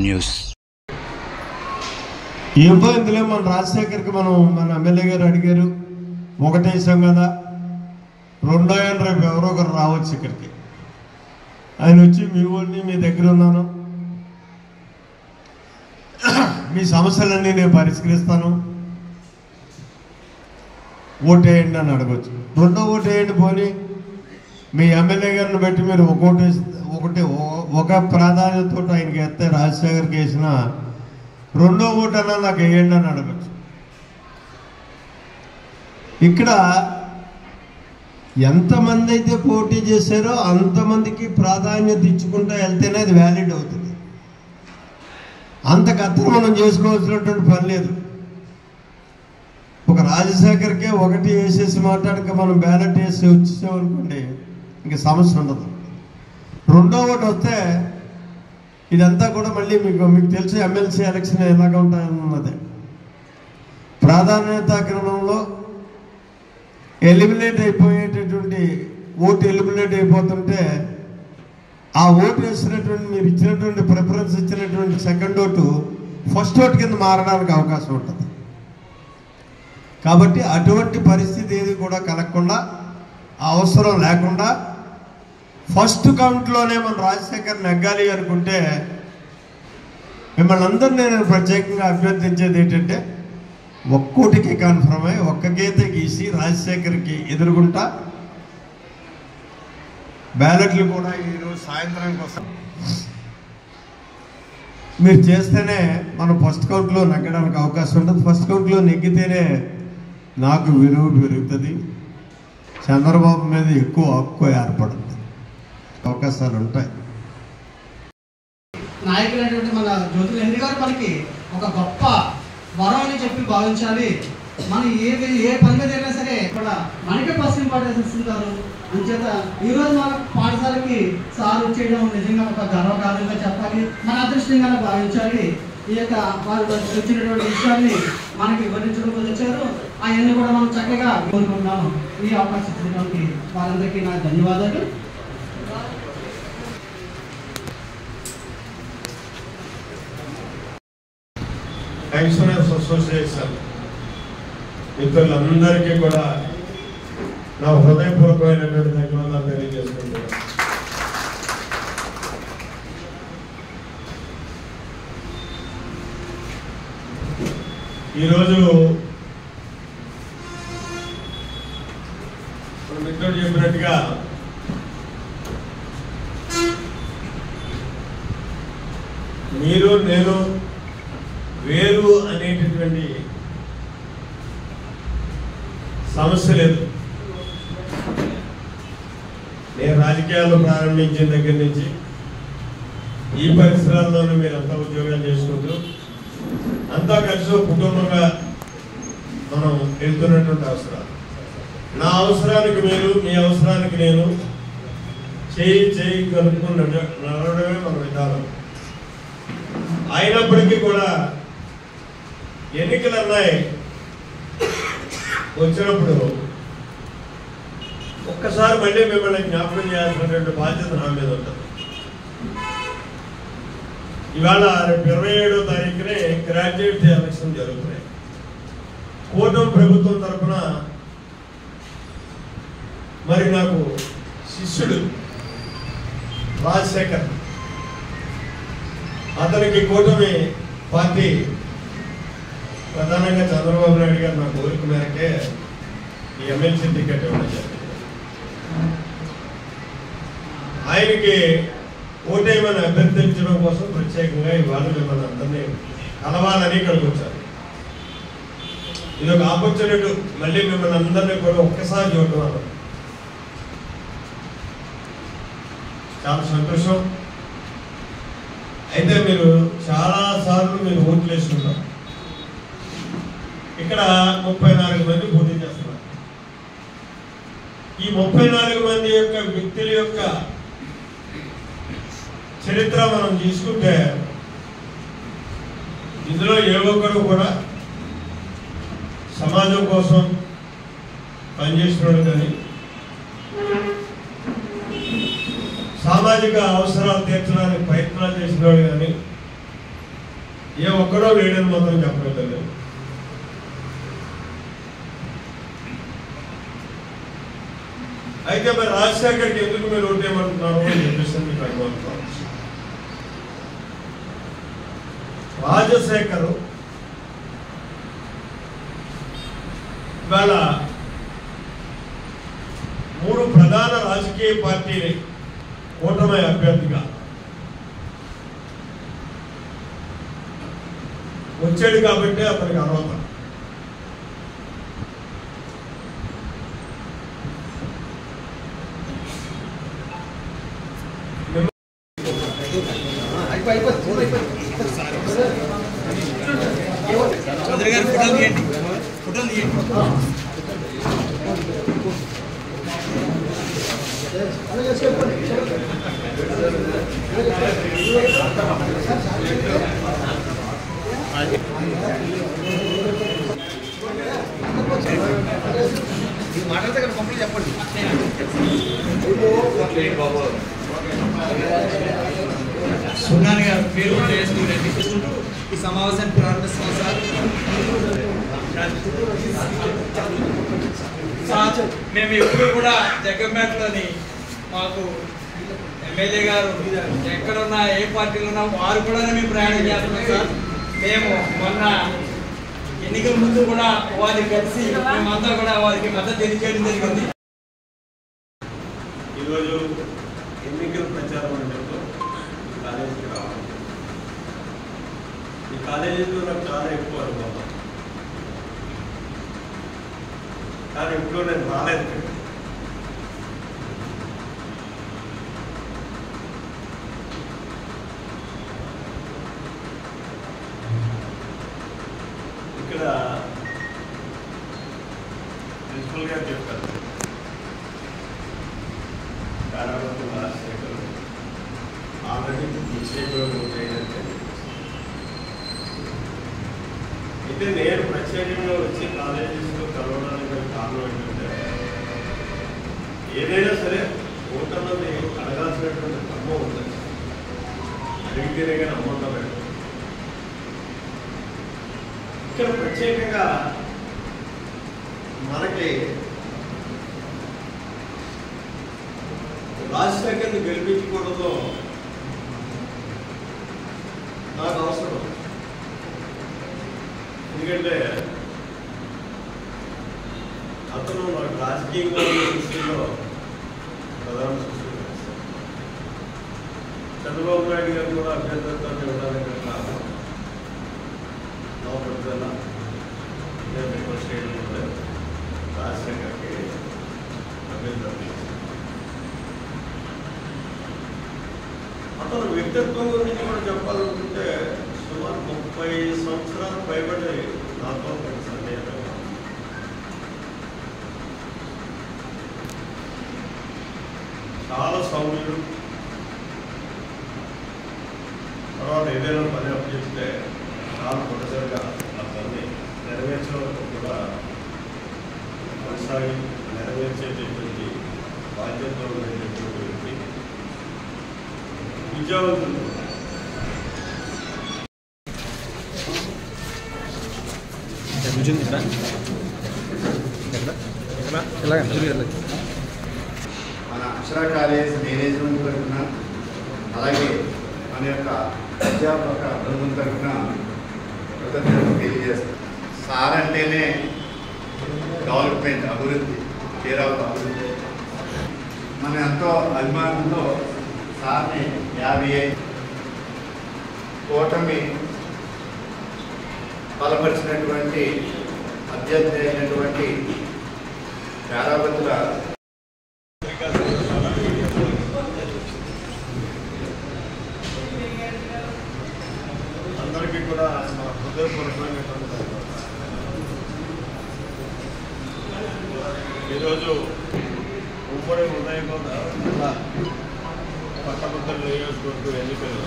News. ఏంటో ఇందులో మన రాజశేఖర్కి మన ఎమ్మెల్యే గారు అడిగారు, ఒకటే ఇష్టం కదా, రెండో ఆయన రేపు ఎవరో ఒకరు రావచ్చు ఇక్కడికి. ఆయన వచ్చి మీ ఊరిని మీ దగ్గర ఉన్నాను, మీ సమస్యలన్నీ నేను పరిష్కరిస్తాను, ఓటేయండి అని అడగచ్చు. రెండో ఓటేయండి పోని మీ ఎమ్మెల్యే గారిని బట్టి మీరు ఒక ప్రాధాన్యతతో ఆయనకి వేస్తే రాజశేఖర్కి వేసిన రెండో ఓటు అన్నా నాకు వేయండి అని అడగచ్చు. ఇక్కడ ఎంతమంది అయితే పోటీ చేశారో అంతమందికి ప్రాధాన్యత ఇచ్చుకుంటూ వెళ్తేనే అది వ్యాలిడ్ అవుతుంది. అంతకత్తు మనం చేసుకోవాల్సినటువంటి పని లేదు. ఒక రాజశేఖర్కే ఒకటి వేసేసి మాట్లాడక మనం బ్యాలెట్ వేసి వచ్చేసామనుకోండి ఇంక సమస్య ఉండదు. రెండో ఓటు వస్తే ఇదంతా కూడా మళ్ళీ మీకు తెలిసి ఎమ్మెల్సీ ఎలక్షన్ ఎలాగ ఉంటాయన్నది ప్రాధాన్యత క్రమంలో ఎలిమినేట్ అయిపోయేటటువంటి ఓటు ఎలిమినేట్ అయిపోతుంటే ఆ ఓటు వేసినటువంటి మీరు ఇచ్చినటువంటి ప్రిఫరెన్స్ ఇచ్చినటువంటి సెకండ్ ఓటు ఫస్ట్ ఓటు కింద మారడానికి అవకాశం ఉంటుంది. కాబట్టి అటువంటి పరిస్థితి ఏది కూడా కలగకుండా, అవసరం లేకుండా ఫస్ట్ కౌంట్లోనే మన రాజశేఖర్ నెగ్గాలి అనుకుంటే మిమ్మల్ని అందరినీ నేను ప్రత్యేకంగా అభ్యర్థించేది ఏంటంటే ఒక్కోటికి కన్ఫర్మ్ అయ్యి ఒక్క గీత గీసి రాజశేఖర్కి ఎదురుగుంటా బ్యాలెట్లు కూడా ఈరోజు సాయంత్రానికి వస్తాం మీరు చేస్తేనే మనం ఫస్ట్ కౌంట్లో నెగ్గడానికి అవకాశం ఉంటుంది. ఫస్ట్ కౌంట్లో నెగ్గితేనే నాకు విలువ పెరుగుతుంది, చంద్రబాబు మీద ఎక్కువ హక్కు ఏర్పడుతుంది, అవకాశాలు ఉంటాయి. నాయకులైనటువంటి మన జ్యోతిరెడ్డి గారు మనకి ఒక గొప్ప వరం అని చెప్పి భావించాలి. మనం ఏ పని మీద అయినా సరే ఇక్కడ మనకే ఫస్ట్ ఇంపార్టెన్స్ ఇస్తుంటారు. అంచేత ఈరోజు మన పాఠశాలకి సార్ వచ్చేయడం నిజంగా ఒక గర్వకారణంగా చెప్పాలి, మన అదృష్టంగా భావించాలి. ఈ యొక్క వారు వచ్చినటువంటి విషయాన్ని మనకి వివరించడం వచ్చారు, అవన్నీ కూడా మనం చక్కగా కోరుకుంటున్నాము. ఈ అవకాశం ఇచ్చినటువంటి వారందరికీ నా ధన్యవాదాలు. పెన్షనర్స్ అసోసియేషన్ మిత్రులందరికీ కూడా నా హృదయపూర్వకమైనటువంటి ధన్యవాదాలు తెలియజేసుకుంటున్నాను. ఈరోజు మిత్రుడు చెప్పినట్టుగా మీరు నేను వేరు అనేటటువంటి సమస్య లేదు. నేను రాజకీయాలు ప్రారంభించిన దగ్గర నుంచి ఈ పరిసరాల్లోనూ మీరు అంతా ఉద్యోగాలు చేసుకుంటూ అంతా కలిసి కుటుంబంగా మనం వెళ్తున్నటువంటి అవసరాలు, నా అవసరానికి మీరు, మీ అవసరానికి నేను చేయి కలుపుకుని నడవడమే మన విధానం. అయినప్పటికీ కూడా ఎన్నికలు అన్నాయి వచ్చినప్పుడు ఒక్కసారి మళ్ళీ మిమ్మల్ని జ్ఞాపకం చేయాల్సినటువంటి బాధ్యత నా మీద ఉంటుంది. ఇవాళ 27వ తారీఖునే గ్రాడ్యుయేట్ ఎలక్షన్ జరుగుతున్నాయి. కూటమి ప్రభుత్వం తరఫున మరి నాకు శిష్యుడు రాజశేఖర్, అతనికి కూటమి పార్టీ ప్రధానంగా చంద్రబాబు నాయుడు గారు నా కోరిక మేరకే ఈ ఎమ్మెల్సీ టికెట్ ఇవ్వడం జరిగింది. ఆయనకి ఓటేయమని అభ్యర్థించడం కోసం ప్రత్యేకంగా ఇవాళ మిమ్మల్ని అందరినీ కలవాలని ఇక్కడికి వచ్చారు. ఇది ఒక ఆపర్చునిటీ, మళ్ళీ మిమ్మల్ని అందరినీ కూడా ఒక్కసారి చూడడం వల్ల చాలా సంతోషం. అయితే మీరు చాలాసార్లు మీరు ఓట్లు వేసుకుంటారు. ఇక్కడ 34 మంది పోటీ చేస్తున్నారు. ఈ 34 మంది యొక్క వ్యక్తుల యొక్క చరిత్ర మనం తీసుకుంటే ఇందులో ఏ ఒక్కరు కూడా సమాజం కోసం పనిచేసినోడు కానీ, సామాజిక అవసరాలు తీర్చడానికి ప్రయత్నాలు చేసినోడు కానీ, ఏ ఒక్కడో లేడని మాత్రం చెప్పలేదు. అయితే మరి రాజశేఖర్కి ఎందుకు మీరు ఓటేయమంటున్నారు అని చెప్పేసి మీకు అనుమానం. రాజశేఖర్ ఇవాళ 3 ప్రధాన రాజకీయ పార్టీ కూటమి అభ్యర్థిగా వచ్చాడు కాబట్టి అతనికి అర్హత. చౌదరి గారు ఫోటోలు తీయండి, ఫోటోలు తీయండి. మాట్లాడితే ఇక్కడ కంప్లీట్ చెప్పండి. సున్నాని గారు పేరు చేసుకుంటండి. ఈ సమావేశాన్ని ప్రారంభిస్తున్నాం సార్. మేము ఎప్పుడు కూడా జగన్మేటలోని మాకు ఎమ్మెల్యే గారు ఎక్కడున్నా ఏ పార్టీలో ఉన్నా వారు కూడా మేము ప్రయాణం చేస్తున్నాం సార్. మేము మొన్న ఎన్నికల ముందు కూడా వారిని కలిసి మేమంతా కూడా వారికి మద్దతు తెలియజేయడం జరిగింది. ఈరోజు ఎన్నికల ప్రచారం అంటే కాలేజీకి రావాలి. ఈ కాలేజీలో నాకు చాలా ఎక్కువ అనుభవం, కానీ ఇప్పుడు నేను రాలేదు. ఇక్కడ ప్రిన్సిపల్ గారు చెప్పారు, రాజశేఖర్ ఆల్రెడీ నిశ్చయం ఉంటాయంటే. అయితే నేను ప్రత్యేకంగా వచ్చి కాలేజెస్లో కలవడానికి కారణం ఏంటంటే, ఏదైనా సరే ఓటర్లని అడగాల్సినటువంటి ధర్మం ఉంటుంది. అడిగితేనే కానీ అమ్మంటారు. ఇక్కడ ప్రత్యేకంగా మనకి రాజశేఖర్ని గెలిపించుకోవడంలో నాకు అవసరం. ఎందుకంటే అతను నాకు రాజకీయంగా సృష్టిలో ప్రధాన సృష్టి. చంద్రబాబు నాయుడు గారు కూడా అభ్యర్థిత్వాన్ని ఇవ్వడానికి పడుతున్నా నేను రిక్వెస్ట్ చేయడం రాజశేఖర్కి అభ్యర్థి. అతను వ్యక్తిత్వం గురించి కూడా చెప్పాలనుకుంటే సుమారు 30 సంవత్సరాలు పైబడి నాతో సన్నిహితంగా. చాలా సౌమ్యుడు. తర్వాత ఏదైనా పని అప్పచెప్తే చాలా పొడసరిగా ఆ పని నెరవేర్చడం కూడా కొనసాగి నెరవేర్చేటటువంటి బాధ్యతలు ఉండేటటువంటి వ్యక్తి, విజయవంతుడు. మన అక్షర కాలేజ్ మేనేజ్మెంట్ తరఫున, అలాగే మన యొక్క అధ్యాపక బృందం తరఫున కృతజ్ఞతలు తెలియజేస్తాం. సార్ అంటేనే డెవలప్మెంట్, అభివృద్ధి, తీరావత అభివృద్ధి. మన ఎంతో అభిమానంతో సార్ని 55 కూటమి బలపరిచినటువంటి అభ్యర్థి అయినటువంటి పేరావతుల అందరికీ కూడా మన హృదయపూర్వకంగా ఈరోజు ఉమ్మడి హృదయకొండ పట్టభద్రుల నియోజకవర్గం ఎన్నికలు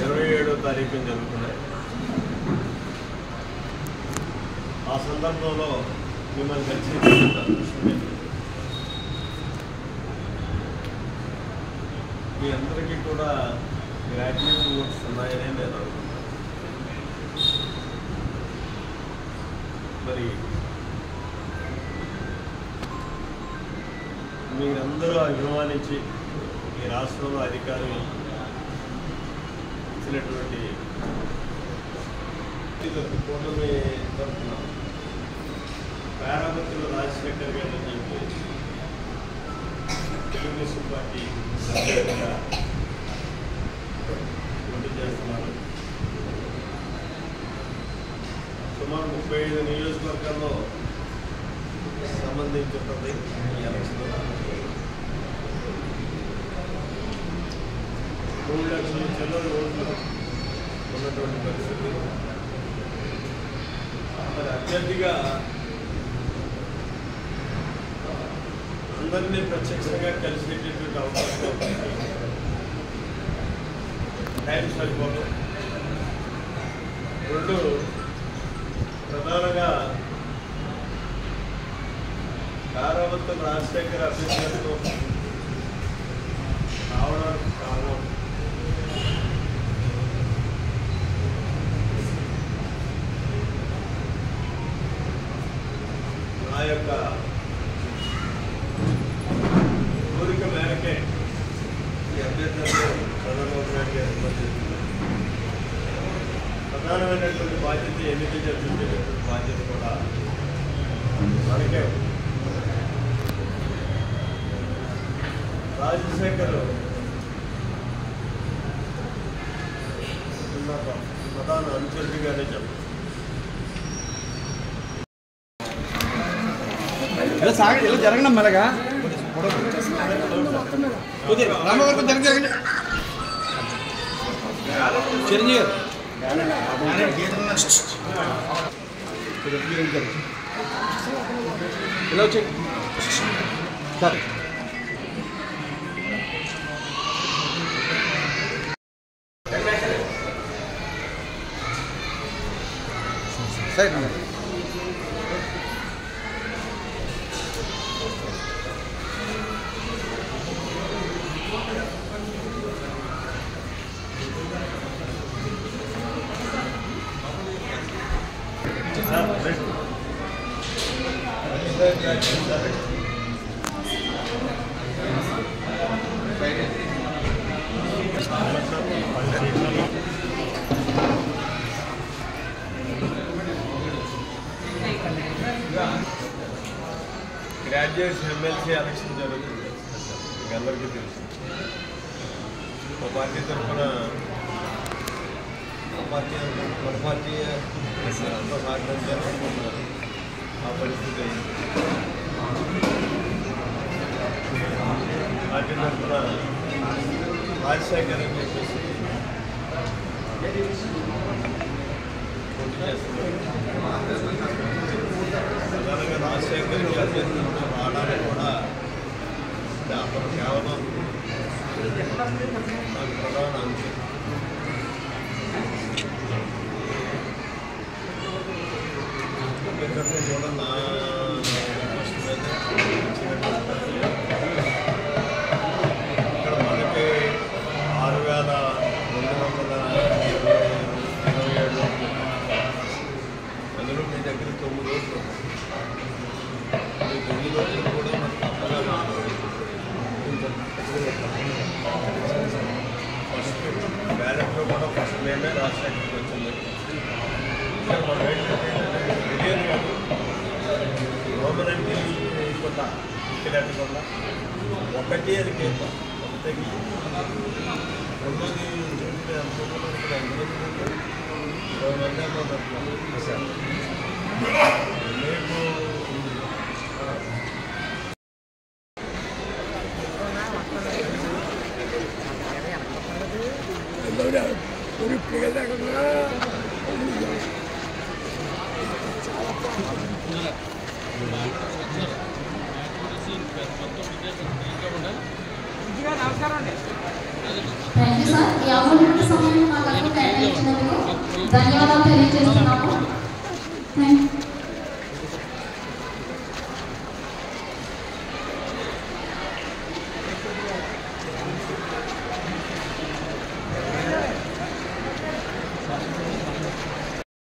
27వ తారీఖున జరుగుతున్నాయి. ఆ సందర్భంలో మిమ్మల్ని కలిసి మీ అందరికీ కూడా గ్రాడ్యుయేట్ ఓట్స్ ఉన్నాయనే నేను అనుకుంటున్నాను. మరి మీరందరూ అభిమానించి ఈ రాష్ట్రంలో అధికారులు ఇచ్చినటువంటి కూటమి తరఫున పేరాపత్రులు రాజశేఖర్ గారు అని చెప్పి తెలుగుదేశం పార్టీ అభ్యర్థిగా పోటీ చేస్తున్నారు. సుమారు 35 నియోజకవర్గాల్లో సంబంధించుంటుంది ఈ ఎలక్షన్. 3 లక్షల చిల్లర ఓట్లు ఉన్నటువంటి పరిస్థితి. మరి అభ్యర్థిగా అందరినీ ప్రత్యక్షంగా కలిసేటటువంటి అవకాశం టైం సరిపోదు. 2 ప్రధానంగా పేరాపత్రులు రాజశేఖర్ అభ్యర్థులతో రావడానికి కారణం నా యొక్క కోరిక మేరకే ఈ అభ్యర్థులతో చంద్రబాబు నాయుడు గారు ఏర్పాటు చేస్తున్నారు. ప్రధానమైనటువంటి బాధ్యత ఎన్నికలు జరిపించేటటువంటి బాధ్యత కూడా మనకే. రాజశేఖర్ ప్రధాన అనుచరుడిగానే చెప్పారు. ఇలా జరగడం మరగా రామవరకు జరగండి చిరంజీవి ఇలా వచ్చి సరే సరే గ్రాడ్యుయేట్స్ ఎమ్మెల్సీ ఎలక్షన్ జరుగుతుంది. మీకు అందరికీ తెలుసు. ఒక పార్టీ తరఫున మన పార్టీ అంతా సహకరించాలనుకుంటున్నారు. ఆ పరిస్థితి పార్టీ తరఫున రాజశేఖర్ అని చెప్పేసి పోటీ చేస్తున్నారు. ప్రధానంగా రాజశేఖర్కి అభ్యర్థులతో రావడానికి కూడా అతను కేవలం నాకు ప్రధాన అంశం. అభ్యర్థులు కూడా నా రిక్వెస్ట్ మీద ఇక్కడ మనకి 6,227 అందులో మీ దగ్గర 9 రోజులు. ఈ 9 రోజులు కూడా మనకు తప్పగా ఫస్ట్ బ్యాలెట్లో కూడా ఫస్ట్ నేమే రాజశేఖర్కి వచ్చింది. మనం ఏంటంటే తెలియదు కాదు గవర్నమెంట్కి ఇవ్వకుండా ఇక్కడకుండా ఒకటి అది కేంద్రం ఒకటికి రెండోది ఎంతమంది 20 మంది అనుకుంటున్నాం. రేపు థ్యాంక్ యూ సార్. ఈ అమూల్యమైన సమయాన్ని మాకు కేటాయించినందుకు ధన్యవాదాలు తెలియజేస్తున్నాము.